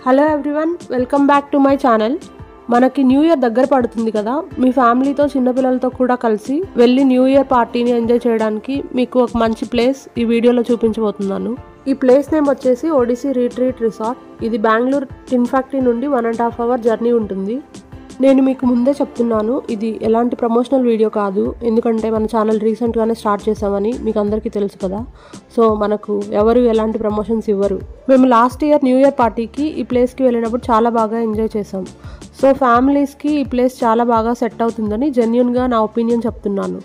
Hello everyone, welcome back to my channel. మనకి new year దగ్గర పడుతుంది కదా, మీ ఫ్యామిలీతో చిన్నపిల్లలతో కూడా కలిసి వెళ్ళి న్యూ ఇయర్ పార్టీని ఎంజాయ్ చేయడానికి మీకు ఒక మంచి ప్లేస్ ఈ వీడియోలో చూపించబోతున్నాను. ఈ ప్లేస్ నేమ్ వచ్చేసి ఒడిసీ రిట్రీట్ రిసార్ట్. ఇది బెంగళూరు టిన్ ఫ్యాక్టరీ నుండి 1.5 hour జర్నీ ఉంటుంది. నేను మీకు ముందే చెప్తున్నాను, ఇది ఎలాంటి ప్రమోషనల్ వీడియో కాదు. ఎందుకంటే మన ఛానల్ రీసెంట్గానే స్టార్ట్ చేసామని మీకు అందరికీ తెలుసు కదా. సో మనకు ఎవరు ఎలాంటి ప్రమోషన్స్ ఇవ్వరు. మేము లాస్ట్ ఇయర్ న్యూ ఇయర్ పార్టీకి ఈ ప్లేస్కి వెళ్ళినప్పుడు చాలా బాగా ఎంజాయ్ చేసాం. సో ఫ్యామిలీస్కి ఈ ప్లేస్ చాలా బాగా సెట్ అవుతుందని జెన్యూన్గా నా ఒపీనియన్ చెప్తున్నాను.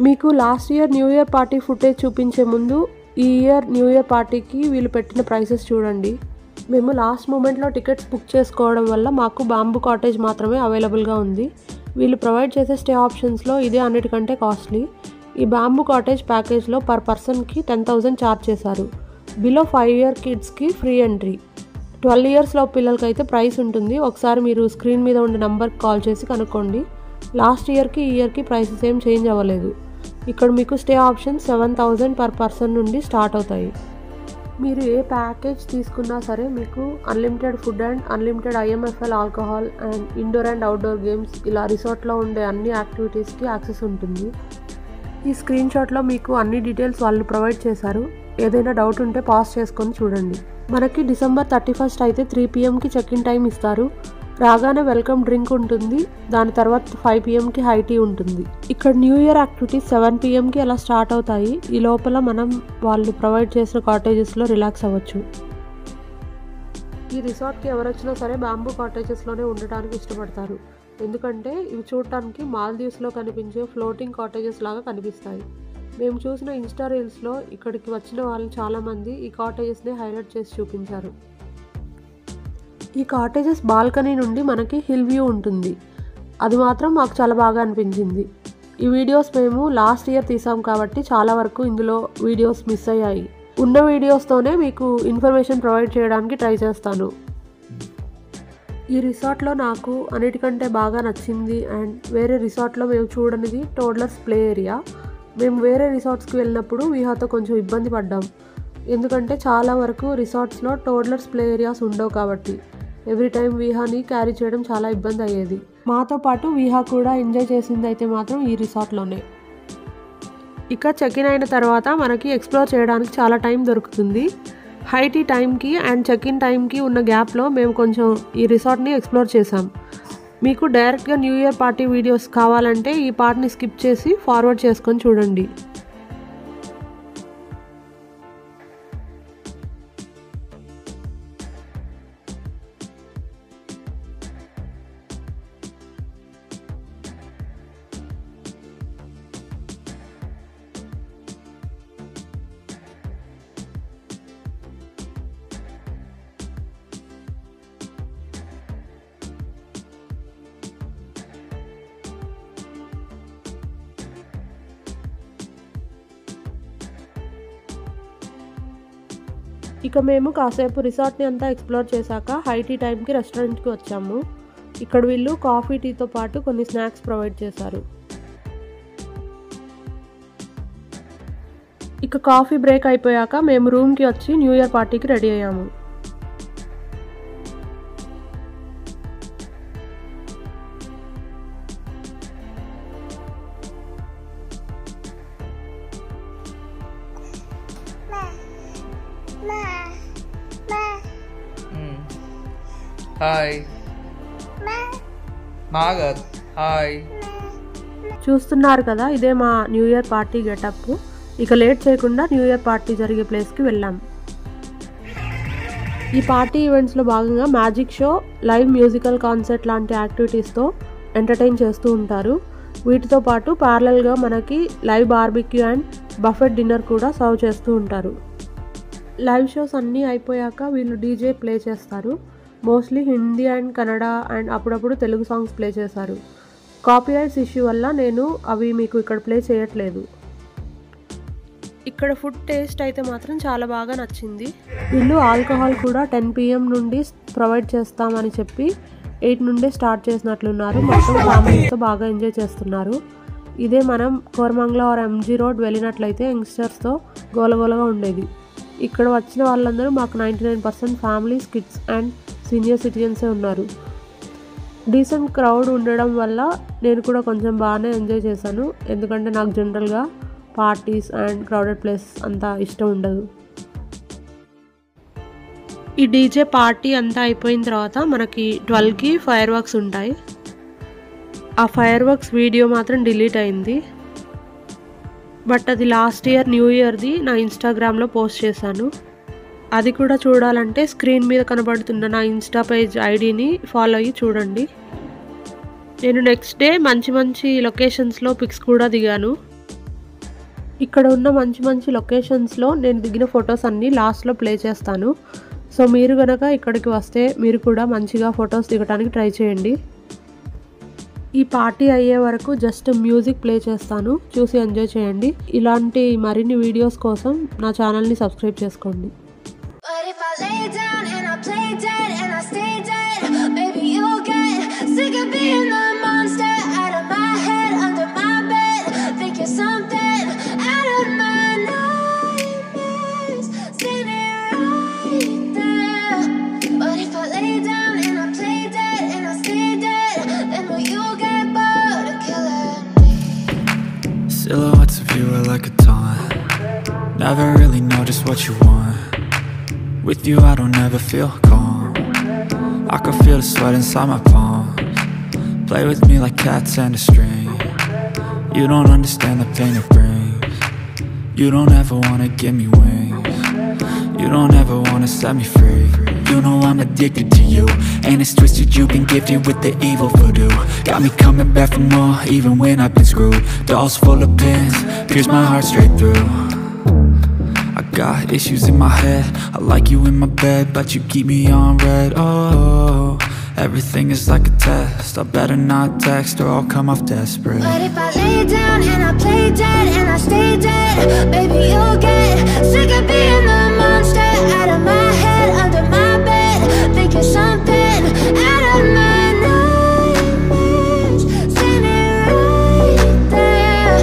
మీకు last year new year party footage చూపించే ముందు ఈ ఇయర్ న్యూ ఇయర్ పార్టీకి వీళ్ళు పెట్టిన ప్రైసెస్ చూడండి. మేము లాస్ట్ మూమెంట్లో టికెట్స్ బుక్ చేసుకోవడం వల్ల మాకు బాంబూ కాటేజ్ మాత్రమే అవైలబుల్గా ఉంది. వీళ్ళు ప్రొవైడ్ చేసే స్టే ఆప్షన్స్లో ఇదే అన్నిటికంటే కాస్ట్లీ. ఈ బాంబూ కాటేజ్ ప్యాకేజ్లో పర్ పర్సన్కి 10,000 ఛార్జ్ చేశారు. బిలో 5 year కిడ్స్కి ఫ్రీ ఎంట్రీ. 12 years పిల్లలకి అయితే ప్రైస్ ఉంటుంది. ఒకసారి మీరు స్క్రీన్ మీద ఉండే నెంబర్కి కాల్ చేసి కనుక్కోండి. లాస్ట్ ఇయర్కి ఈ ఇయర్కి ప్రైసెస్ ఏం చేంజ్ అవ్వలేదు. ఇక్కడ మీకు స్టే ఆప్షన్ 7,000 పర్ పర్సన్ నుండి స్టార్ట్ అవుతాయి. మీరు ఏ ప్యాకేజ్ తీసుకున్నా సరే మీకు unlimited food and unlimited IMFL alcohol and indoor and outdoor games, ఇలా రిసార్ట్లో ఉండే అన్ని యాక్టివిటీస్కి యాక్సెస్ ఉంటుంది. ఈ స్క్రీన్ షాట్లో మీకు అన్ని డీటెయిల్స్ వాళ్ళు ప్రొవైడ్ చేశారు. ఏదైనా డౌట్ ఉంటే పాజ్ చేసుకొని చూడండి. మనకి December 31st అయితే 3 PM చెక్-ఇన్ టైం ఇస్తారు. రాగానే వెల్కమ్ డ్రింక్ ఉంటుంది. దాని తర్వాత 5 PM హై టీ ఉంటుంది. ఇక్కడ న్యూ ఇయర్ యాక్టివిటీస్ 7 PM అలా స్టార్ట్ అవుతాయి. ఈ లోపల మనం వాళ్ళు ప్రొవైడ్ చేసిన కాటేజెస్లో రిలాక్స్ అవ్వచ్చు. ఈ రిసార్ట్కి ఎవరు వచ్చినా సరే బాంబూ కాటేజెస్లోనే ఉండటానికి ఇష్టపడతారు. ఎందుకంటే ఇవి చూడటానికి మాల్దీవ్స్లో కనిపించే ఫ్లోటింగ్ కాటేజెస్ లాగా కనిపిస్తాయి. మేము చూసిన ఇన్స్టా రీల్స్లో ఇక్కడికి వచ్చిన వాళ్ళు చాలామంది ఈ కాటేజెస్ని హైలైట్ చేసి చూపించారు. ఈ కాటేజెస్ బాల్కనీ నుండి మనకి హిల్ వ్యూ ఉంటుంది. అది మాత్రం మాకు చాలా బాగా అనిపించింది. ఈ వీడియోస్ మేము లాస్ట్ ఇయర్ తీసాం కాబట్టి చాలా వరకు ఇందులో వీడియోస్ మిస్ అయ్యాయి. ఉన్న వీడియోస్తోనే మీకు ఇన్ఫర్మేషన్ ప్రొవైడ్ చేయడానికి ట్రై చేస్తాను. ఈ రిసార్ట్లో నాకు అన్నిటికంటే బాగా నచ్చింది అండ్ వేరే రిసార్ట్లో మేము చూడనిది టోడ్లర్స్ ప్లే ఏరియా. మేము వేరే రిసార్ట్స్కి వెళ్ళినప్పుడు వీహాతో కొంచెం ఇబ్బంది పడ్డాం. ఎందుకంటే చాలా వరకు రిసార్ట్స్లో టోడ్లర్స్ ప్లే ఏరియాస్ ఉండవు కాబట్టి ఎవ్రీ టైం వీహాని క్యారీ చేయడం చాలా ఇబ్బంది అయ్యేది. మాతో పాటు వీహా కూడా ఎంజాయ్ చేసింది అయితే మాత్రం ఈ రిసార్ట్లోనే. ఇక చెక్-ఇన్ అయిన తర్వాత మనకి ఎక్స్ప్లోర్ చేయడానికి చాలా టైం దొరుకుతుంది. హై టీ టైంకి అండ్ చెక్-ఇన్ టైంకి ఉన్న గ్యాప్లో మేము కొంచెం ఈ రిసార్ట్ని ఎక్స్ప్లోర్ చేసాం. మీకు డైరెక్ట్గా న్యూ ఇయర్ పార్టీ వీడియోస్ కావాలంటే ఈ పార్ట్ని స్కిప్ చేసి ఫార్వర్డ్ చేసుకొని చూడండి. ఇక మేము కాసేపు రిసార్ట్ని అంతా ఎక్స్ప్లోర్ చేశాక హై టీ టైంకి రెస్టారెంట్కి వచ్చాము. ఇక్కడ వీళ్ళు కాఫీ టీతో పాటు కొన్ని స్నాక్స్ ప్రొవైడ్ చేశారు. ఇక కాఫీ బ్రేక్ అయిపోయాక మేము రూమ్కి వచ్చి న్యూ ఇయర్ పార్టీకి రెడీ అయ్యాము. హాయ్ మాగద్, హాయ్. చూస్తున్నారు కదా, ఇదే మా న్యూ ఇయర్ పార్టీ గెటప్. ఇక లేట్ చేయకుండా న్యూ ఇయర్ పార్టీ జరిగే ప్లేస్కి వెళ్ళాం. ఈ పార్టీ ఈవెంట్స్లో భాగంగా magic show, live musical concert లాంటి యాక్టివిటీస్తో ఎంటర్టైన్ చేస్తూ ఉంటారు. వీటితో పాటు ప్యారలల్గా మనకి live barbecue and buffet dinner కూడా సర్వ్ చేస్తూ ఉంటారు. లైవ్ షోస్ అన్నీ అయిపోయాక వీళ్ళు డీజే ప్లే చేస్తారు. Mostly Hindi and Kannada and అప్పుడప్పుడు తెలుగు సాంగ్స్ ప్లే చేశారు. కాపీరైట్స్ ఇష్యూ వల్ల నేను అవి మీకు ఇక్కడ ప్లే చేయట్లేదు. ఇక్కడ ఫుడ్ టేస్ట్ అయితే మాత్రం చాలా బాగా నచ్చింది. వీళ్ళు ఆల్కహాల్ కూడా 10 PM నుండి ప్రొవైడ్ చేస్తామని చెప్పి 8 నుండే స్టార్ట్ చేసినట్లున్నారు. మొత్తం ఫ్యామిలీతో బాగా ఎంజాయ్ చేస్తున్నారు. ఇదే మనం కోరమంగళ ఆర్ MG రోడ్ వెళ్ళినట్లయితే యంగ్స్టర్స్తో గోలగోలగా ఉండేది. ఇక్కడ వచ్చిన వాళ్ళందరూ మాకు 99% ఫ్యామిలీస్, కిడ్స్ అండ్ సీనియర్ సిటిజన్సే ఉన్నారు. డీసెంట్ క్రౌడ్ ఉండడం వల్ల నేను కూడా కొంచెం బాగానే ఎంజాయ్ చేశాను. ఎందుకంటే నాకు జనరల్గా పార్టీస్ అండ్ క్రౌడెడ్ ప్లేస్ అంతా ఇష్టం ఉండదు. ఈ డీజే పార్టీ అంతా అయిపోయిన తర్వాత మనకి 12కి ఫైర్ వర్క్స్ ఉంటాయి. ఆ ఫైర్ వర్క్స్ వీడియో మాత్రం డిలీట్ అయింది. బట్ అది లాస్ట్ ఇయర్ న్యూ ఇయర్ది నా ఇన్స్టాగ్రామ్లో పోస్ట్ చేశాను. అది కూడా చూడాలంటే స్క్రీన్ మీద కనబడుతున్న నా ఇన్స్టా పేజ్ ఐడిని ఫాలో అయ్యి చూడండి. నేను నెక్స్ట్ డే మంచి మంచి లొకేషన్స్లో పిక్స్ కూడా దిగాను. ఇక్కడ ఉన్న మంచి మంచి లొకేషన్స్లో నేను దిగిన ఫొటోస్ అన్నీ లాస్ట్లో ప్లే చేస్తాను. సో మీరు కనుక ఇక్కడికి వస్తే మీరు కూడా మంచిగా ఫొటోస్ దిగడానికి ట్రై చేయండి. ఈ పార్టీ అయ్యే వరకు జస్ట్ మ్యూజిక్ ప్లే చేస్తాను, చూసి ఎంజాయ్ చేయండి. ఇలాంటి మరిన్ని వీడియోస్ కోసం నా ఛానల్ని సబ్స్క్రైబ్ చేసుకోండి. Silhouettes of you are like a taunt. Never really know just what you want. With you I don't ever feel calm. I can feel the sweat inside my palms. Play with me like cats and a string. You don't understand the pain it brings. You don't ever wanna give me wings. You don't ever wanna set me free. You know I'm addicted to you, and it's twisted, you've been gifted with the evil voodoo. Got me coming back for more, even when I've been screwed. Dolls full of pins, pierce my heart straight through. I got issues in my head, I like you in my bed, but you keep me on red. Oh, everything is like a test, I better not text or I'll come off desperate. But if I lay down and I play dead and I stay dead, baby you'll get sick of being the monster out of my head, under my bed, thinking something out of my nightmares, standing right there.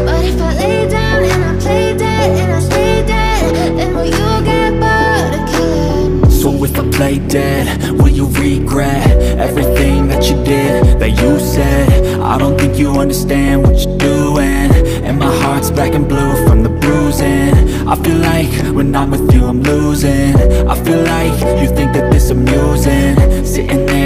But if I lay down and I play dead and I stay dead, then will you get bored of killing me? So if I play dead, will you regret everything that you did, that you said? I don't think you understand what you're doing, and my heart's black and blue from the bruising. I feel like when I'm with you I'm losing. I feel like you think that this amusing, sitting there